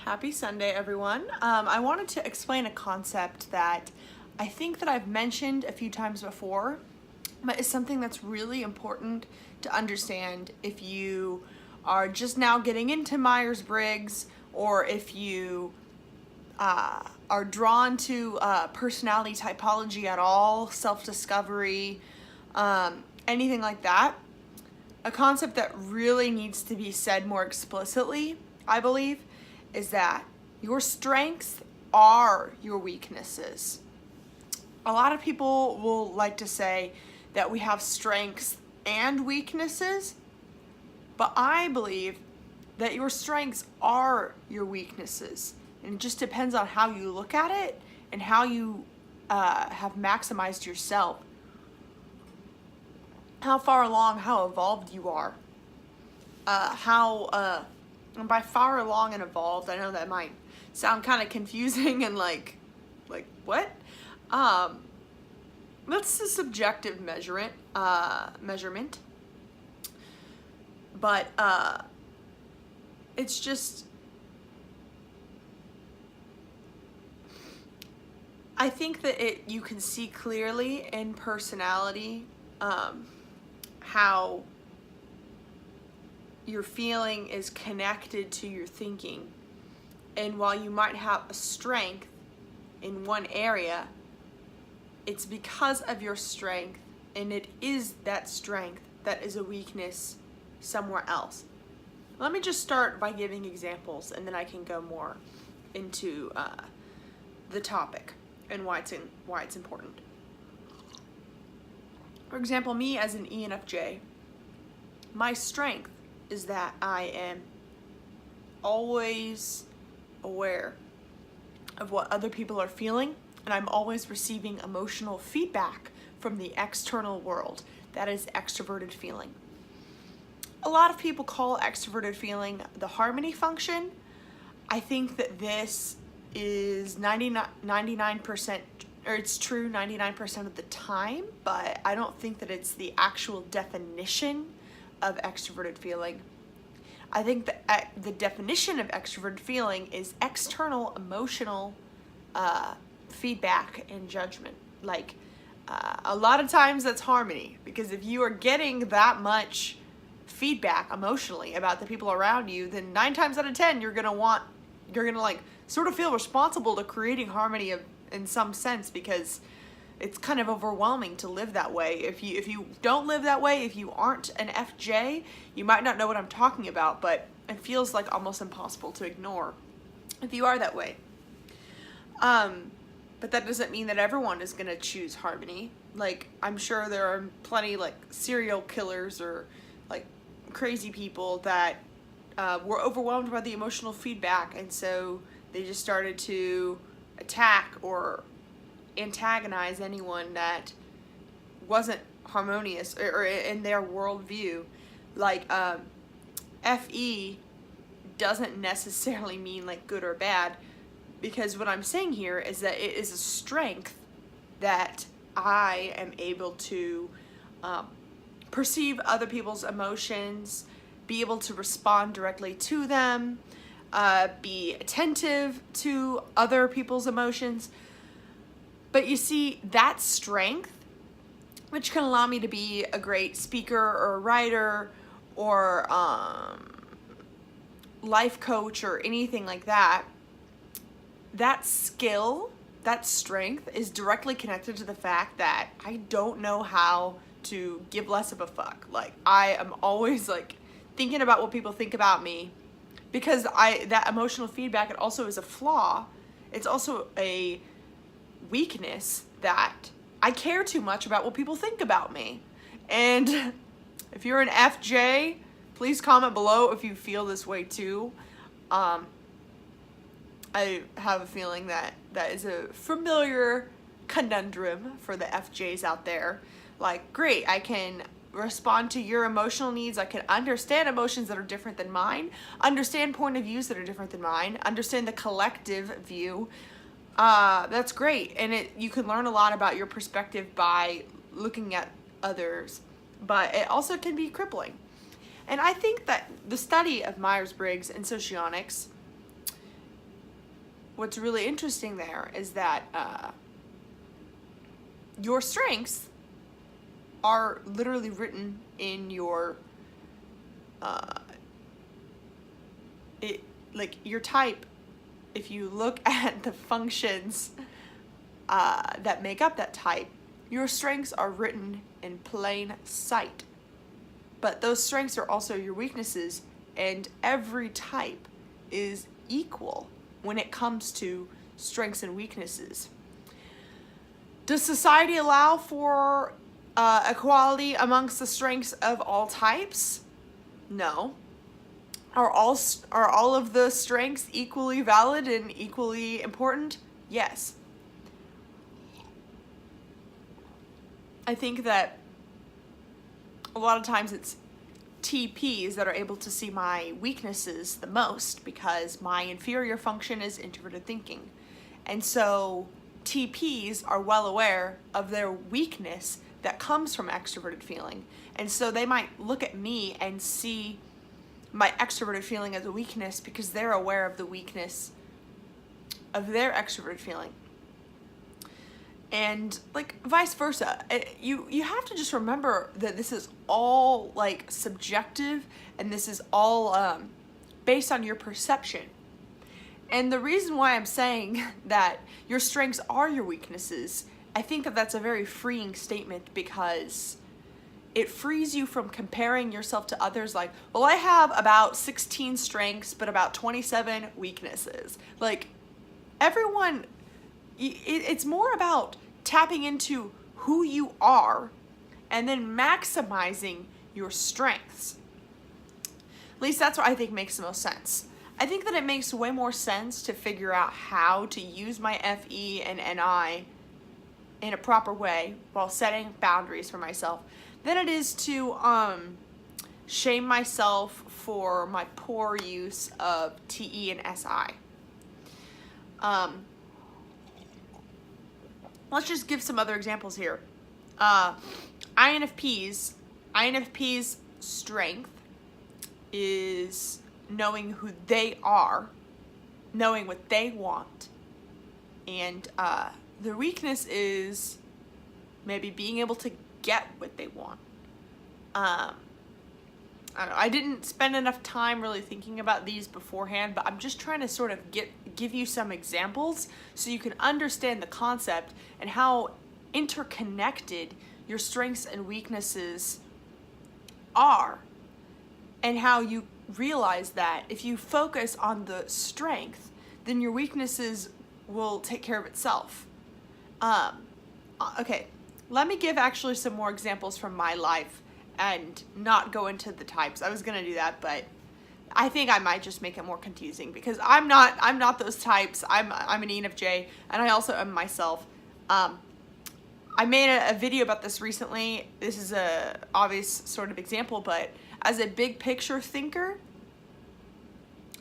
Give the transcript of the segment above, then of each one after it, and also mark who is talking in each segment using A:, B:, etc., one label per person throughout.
A: Happy Sunday, everyone. I wanted to explain a concept that I think that I've mentioned a few times before, but it's something that's really important to understand if you are just now getting into Myers-Briggs, or if you are drawn to personality typology at all, self-discovery, anything like that. A concept that really needs to be said more explicitly, I believe, is that your strengths are your weaknesses. A lot of people will like to say that we have strengths and weaknesses, but I believe that your strengths are your weaknesses. And it just depends on how you look at it and how you have maximized yourself. How far along, how evolved you are. And by far along and evolved, I know that might sound kind of confusing and like what? That's a subjective measurement. But it's just, I think that you can see clearly in personality how your feeling is connected to your thinking. And while you might have a strength in one area, it's because of your strength, and it is that strength that is a weakness somewhere else. Let me just start by giving examples, and then I can go more into the topic and why it's important. For example, me as an ENFJ, my strength is that I am always aware of what other people are feeling, and I'm always receiving emotional feedback from the external world. That is extroverted feeling. A lot of people call extroverted feeling the harmony function. I think that this is 99%, or it's true 99% of the time, but I don't think that it's the actual definition of extroverted feeling. I think that the definition of extroverted feeling is external emotional feedback and judgment. Like a lot of times that's harmony, because if you are getting that much feedback emotionally about the people around you, then 9 times out of 10 you're gonna like sort of feel responsible to creating harmony in some sense, because it's kind of overwhelming to live that way. If you don't live that way, if you aren't an FJ, you might not know what I'm talking about, but it feels like almost impossible to ignore if you are that way. But that doesn't mean that everyone is gonna choose harmony. Like, I'm sure there are plenty like serial killers or like crazy people that were overwhelmed by the emotional feedback, and so they just started to attack or antagonize anyone that wasn't harmonious or in their worldview. Like FE doesn't necessarily mean like good or bad, because what I'm saying here is that it is a strength that I am able to perceive other people's emotions, be able to respond directly to them, be attentive to other people's emotions. But you see, that strength, which can allow me to be a great speaker or a writer or life coach or anything like that, that skill, that strength is directly connected to the fact that I don't know how to give less of a fuck. Like, I am always like thinking about what people think about me, because that emotional feedback, it also is a flaw. It's also a weakness that I care too much about what people think about me. And if you're an FJ, please comment below if you feel this way too. I have a feeling that is a familiar conundrum for the FJs out there. Like, great, I can respond to your emotional needs. I can understand emotions that are different than mine, understand point of views that are different than mine, understand the collective view. That's great, and you can learn a lot about your perspective by looking at others, but it also can be crippling. And I think that the study of Myers-Briggs and socionics what's really interesting there is that your strengths are literally written in your your type. If you look at the functions that make up that type, your strengths are written in plain sight. But those strengths are also your weaknesses, and every type is equal when it comes to strengths and weaknesses. Does society allow for equality amongst the strengths of all types? No. Are all of the strengths equally valid and equally important? Yes. I think that a lot of times it's TPs that are able to see my weaknesses the most, because my inferior function is introverted thinking. And so TPs are well aware of their weakness that comes from extroverted feeling. And so they might look at me and see my extroverted feeling as a weakness because they're aware of the weakness of their extroverted feeling. And like vice versa. You have to just remember that this is all like subjective, and this is all based on your perception. And the reason why I'm saying that your strengths are your weaknesses, I think that that's a very freeing statement, because it frees you from comparing yourself to others like, well, I have about 16 strengths, but about 27 weaknesses. Like, everyone, it's more about tapping into who you are and then maximizing your strengths. At least that's what I think makes the most sense. I think that it makes way more sense to figure out how to use my FE and NI in a proper way while setting boundaries for myself than it is to shame myself for my poor use of TE and SI. Let's just give some other examples here. INFP's strength is knowing who they are, knowing what they want, and their weakness is maybe being able to get what they want. I don't know, I didn't spend enough time really thinking about these beforehand, but I'm just trying to sort of give you some examples so you can understand the concept and how interconnected your strengths and weaknesses are, and how you realize that if you focus on the strength, then your weaknesses will take care of itself. Okay, let me give actually some more examples from my life and not go into the types. I was gonna do that, but I think I might just make it more confusing, because I'm not those types. I'm an ENFJ, and I also am myself. I made a video about this recently. This is a obvious sort of example, but as a big picture thinker,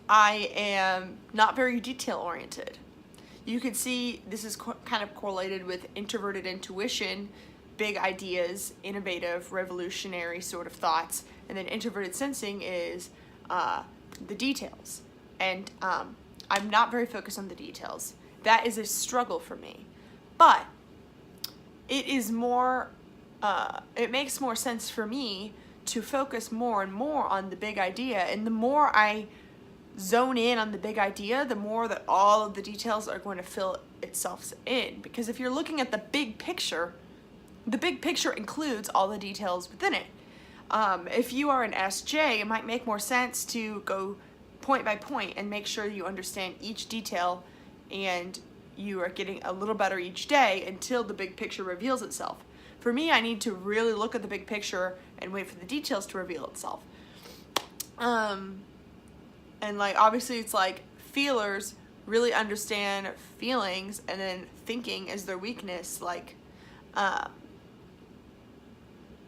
A: I am not very detail oriented. You can see this is kind of correlated with introverted intuition, big ideas, innovative, revolutionary sort of thoughts, and then introverted sensing is the details. And I'm not very focused on the details. That is a struggle for me. But it is more, it makes more sense for me to focus more and more on the big idea. And the more I zone in on the big idea, the more that all of the details are going to fill itself in. Because if you're looking at the big picture includes all the details within it. If you are an SJ, it might make more sense to go point by point and make sure you understand each detail, and you are getting a little better each day until the big picture reveals itself. For me, I need to really look at the big picture and wait for the details to reveal itself. And like, obviously it's like feelers really understand feelings, and then thinking is their weakness. Like,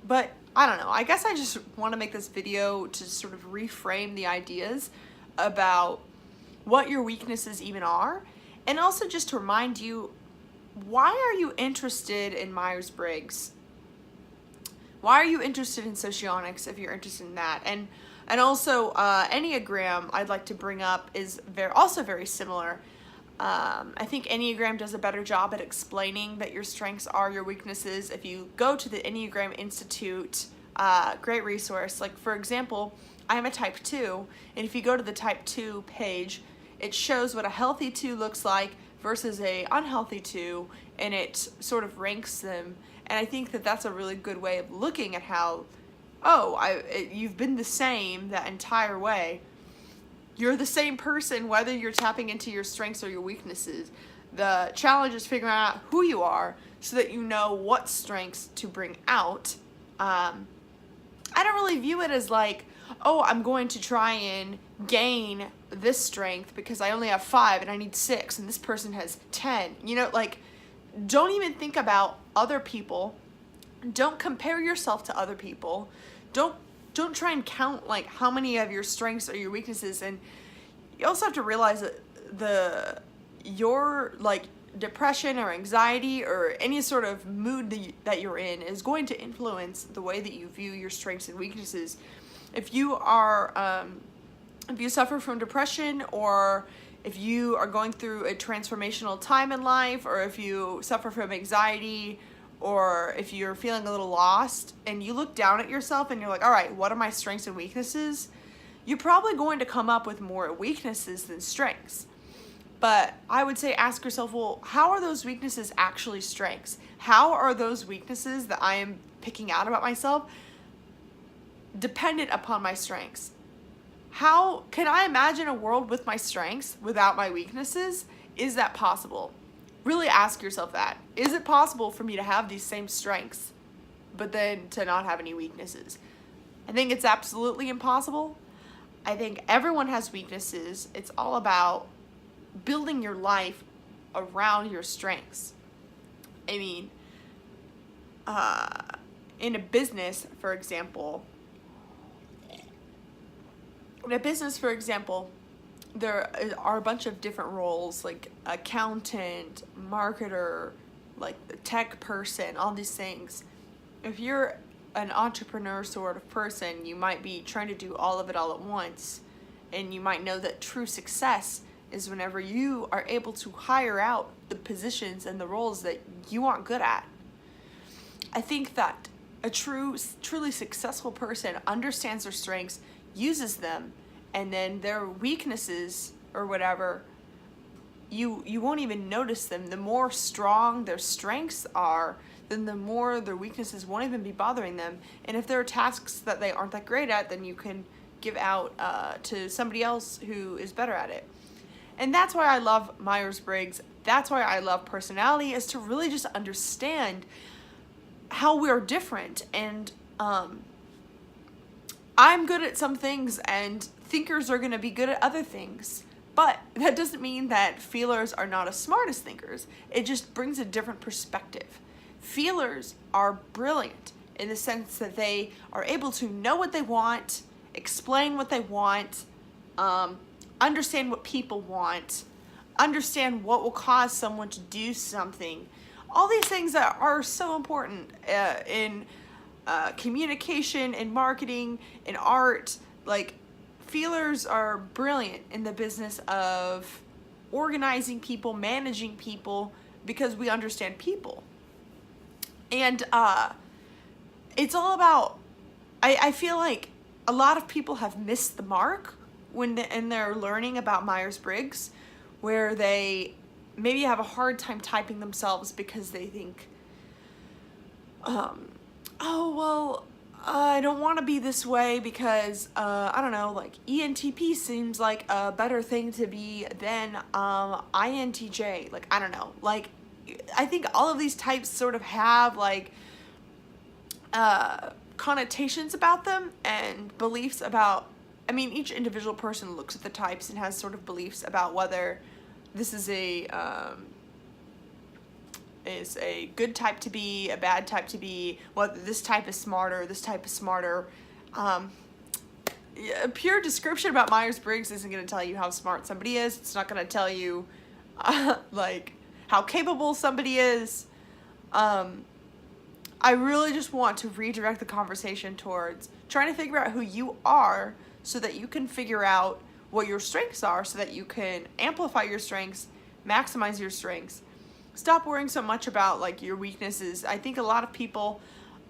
A: but I don't know. I guess I just want to make this video to sort of reframe the ideas about what your weaknesses even are, and also just to remind you, why are you interested in Myers-Briggs? Why are you interested in socionics if you're interested in that? And also Enneagram, I'd like to bring up, is also very similar. I think Enneagram does a better job at explaining that your strengths are your weaknesses. If you go to the Enneagram Institute, great resource. Like, for example, I'm a type 2, and if you go to the type 2 page, it shows what a healthy 2 looks like versus a unhealthy 2, and it sort of ranks them. And I think that that's a really good way of looking at how, you've been the same that entire way. You're the same person whether you're tapping into your strengths or your weaknesses. The challenge is figuring out who you are so that you know what strengths to bring out. I don't really view it as like, oh, I'm going to try and gain this strength because I only have 5 and I need 6 and this person has 10. You know, like, don't even think about other people. Don't compare yourself to other people. Don't try and count like how many of your strengths are your weaknesses. And you also have to realize that your like depression or anxiety or any sort of mood that you're in is going to influence the way that you view your strengths and weaknesses. If you are if you suffer from depression, or if you are going through a transformational time in life, or if you suffer from anxiety, or if you're feeling a little lost and you look down at yourself and you're like, all right, what are my strengths and weaknesses? You're probably going to come up with more weaknesses than strengths. But I would say ask yourself, well, how are those weaknesses actually strengths? How are those weaknesses that I am picking out about myself dependent upon my strengths? How can I imagine a world with my strengths without my weaknesses? Is that possible? Really ask yourself that. Is it possible for me to have these same strengths, but then to not have any weaknesses? I think it's absolutely impossible. I think everyone has weaknesses. It's all about building your life around your strengths. I mean, in a business, for example, there are a bunch of different roles, like accountant, marketer, like the tech person, all these things. If you're an entrepreneur sort of person, you might be trying to do all of it all at once. And you might know that true success is whenever you are able to hire out the positions and the roles that you aren't good at. I think that a truly successful person understands their strengths, uses them, and then their weaknesses or whatever, you won't even notice them. The more strong their strengths are, then the more their weaknesses won't even be bothering them. And if there are tasks that they aren't that great at, then you can give out to somebody else who is better at it. And that's why I love Myers-Briggs. That's why I love personality, is to really just understand how we're different. And I'm good at some things, and thinkers are going to be good at other things. But that doesn't mean that feelers are not as smart as thinkers. It just brings a different perspective. Feelers are brilliant in the sense that they are able to know what they want, explain what they want, understand what people want, understand what will cause someone to do something. All these things that are so important in communication, in marketing, in art. Like, feelers are brilliant in the business of organizing people, managing people, because we understand people. And it's all about, I feel like a lot of people have missed the mark when they're learning about Myers-Briggs, where they maybe have a hard time typing themselves because they think, I don't want to be this way because, I don't know, like ENTP seems like a better thing to be than INTJ. Like, I don't know. Like, I think all of these types sort of have like connotations about them and beliefs about, I mean, each individual person looks at the types and has sort of beliefs about whether this is a good type to be, a bad type to be, whether this type is smarter, this type is smarter. A pure description about Myers-Briggs isn't going to tell you how smart somebody is. It's not going to tell you like how capable somebody is. I really just want to redirect the conversation towards trying to figure out who you are so that you can figure out what your strengths are, so that you can amplify your strengths maximize your strengths. Stop worrying so much about like your weaknesses. I think a lot of people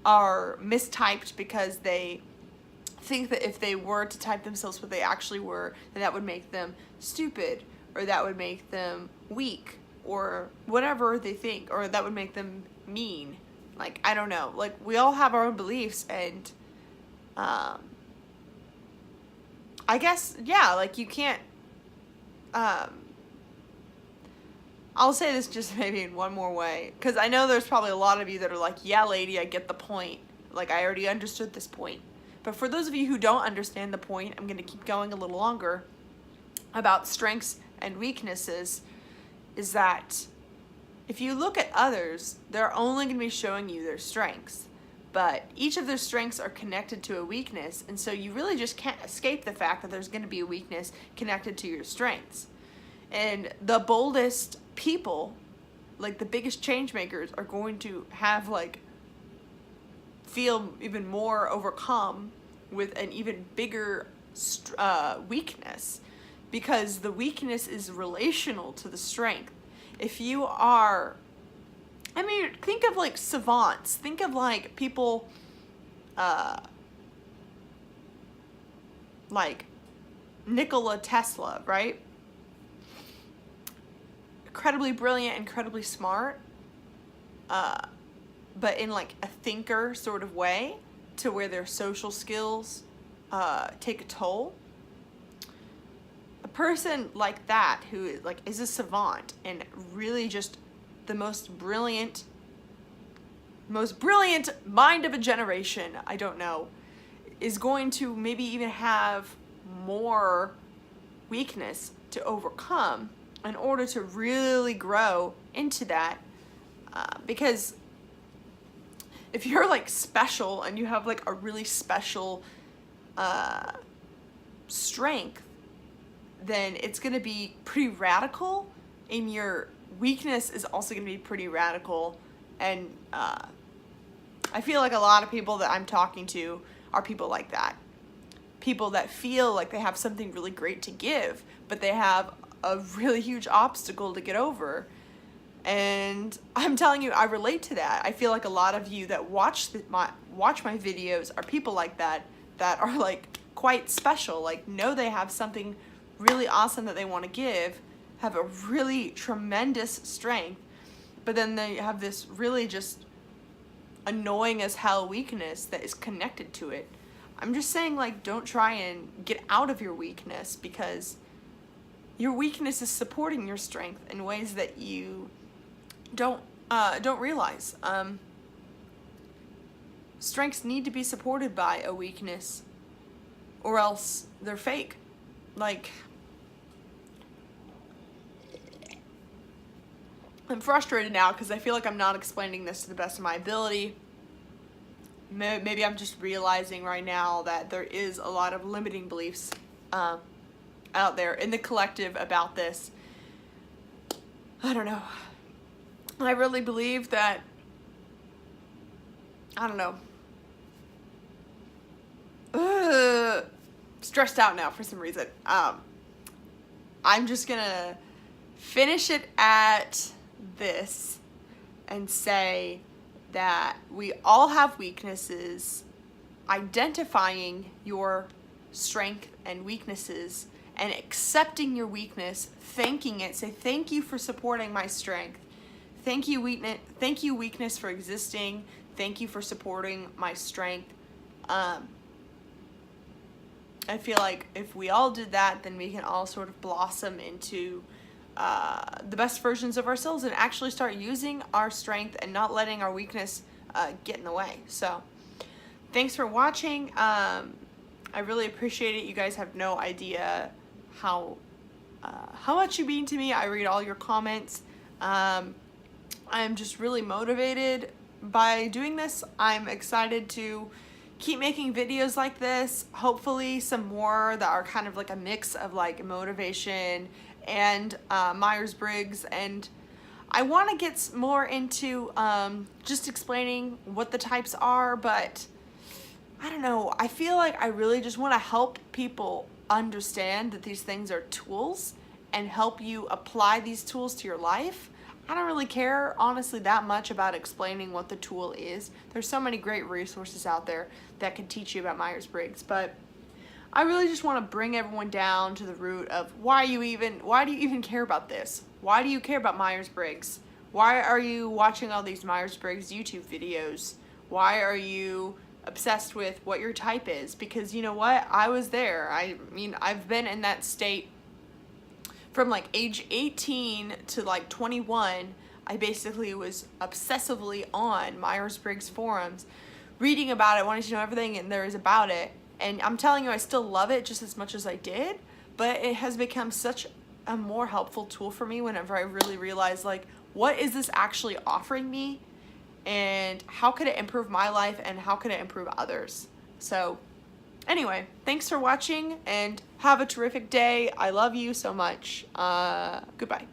A: are mistyped because they think that if they were to type themselves what they actually were, then that would make them stupid, or that would make them weak, or whatever they think, or that would make them mean. Like, I don't know. Like, we all have our own beliefs, and I guess, yeah, like, you can't, I'll say this just maybe in one more way, because I know there's probably a lot of you that are like, yeah, lady, I get the point. Like, I already understood this point. But for those of you who don't understand the point, I'm going to keep going a little longer about strengths and weaknesses, is that if you look at others, they're only going to be showing you their strengths. But each of their strengths are connected to a weakness, and so you really just can't escape the fact that there's going to be a weakness connected to your strengths. And the boldest people, like the biggest change makers, are going to have like feel even more overcome with an even bigger weakness, because the weakness is relational to the strength. If you are, I mean, think of like savants, think of like people like Nikola Tesla, right? Incredibly brilliant, incredibly smart, but in like a thinker sort of way, to where their social skills take a toll. A person like that, who like is a savant and really just the most brilliant mind of a generation, I don't know, is going to maybe even have more weakness to overcome in order to really grow into that, because if you're like special and you have like a really special strength, then it's going to be pretty radical, and your weakness is also going to be pretty radical. And I feel like a lot of people that I'm talking to are people like that. People that feel like they have something really great to give, but they have a really huge obstacle to get over. And I'm telling you, I relate to that. I feel like a lot of you that watch my videos are people like that are like quite special, like know they have something really awesome that they want to give, have a really tremendous strength, but then they have this really just annoying as hell weakness that is connected to it. I'm just saying, like, don't try and get out of your weakness, because your weakness is supporting your strength in ways that you don't realize. Strengths need to be supported by a weakness, or else they're fake. Like, I'm frustrated now because I feel like I'm not explaining this to the best of my ability. Maybe I'm just realizing right now that there is a lot of limiting beliefs out there in the collective about this. I don't know. I really believe that, I don't know. Stressed out now for some reason. I'm just gonna finish it at this and say that we all have weaknesses. Identifying your strength and weaknesses and accepting your weakness, thanking it, say thank you for supporting my strength. Thank you weakness for existing. Thank you for supporting my strength. I feel like if we all did that, then we can all sort of blossom into the best versions of ourselves and actually start using our strength and not letting our weakness get in the way. So thanks for watching. I really appreciate it. You guys have no idea how much you mean to me. I read all your comments. I'm just really motivated by doing this. I'm excited to keep making videos like this, hopefully some more that are kind of like a mix of like motivation and Myers-Briggs, and I want to get more into just explaining what the types are, but I don't know, I feel like I really just want to help people understand that these things are tools and help you apply these tools to your life, I don't really care, honestly, that much about explaining what the tool is. There's so many great resources out there that can teach you about Myers-Briggs, but I really just want to bring everyone down to the root of why do you even care about this? Why do you care about Myers-Briggs? Why are you watching all these Myers-Briggs YouTube videos? Why are you obsessed with what your type is? Because you know what? I was there. I mean, I've been in that state from like age 18 to like 21. I basically was obsessively on Myers-Briggs forums, reading about it, wanting to know everything and there is about it. And I'm telling you, I still love it just as much as I did, but it has become such a more helpful tool for me whenever I really realize, like, what is this actually offering me? And how could it improve my life and how could it improve others? So anyway, thanks for watching and have a terrific day. I love you so much. Goodbye.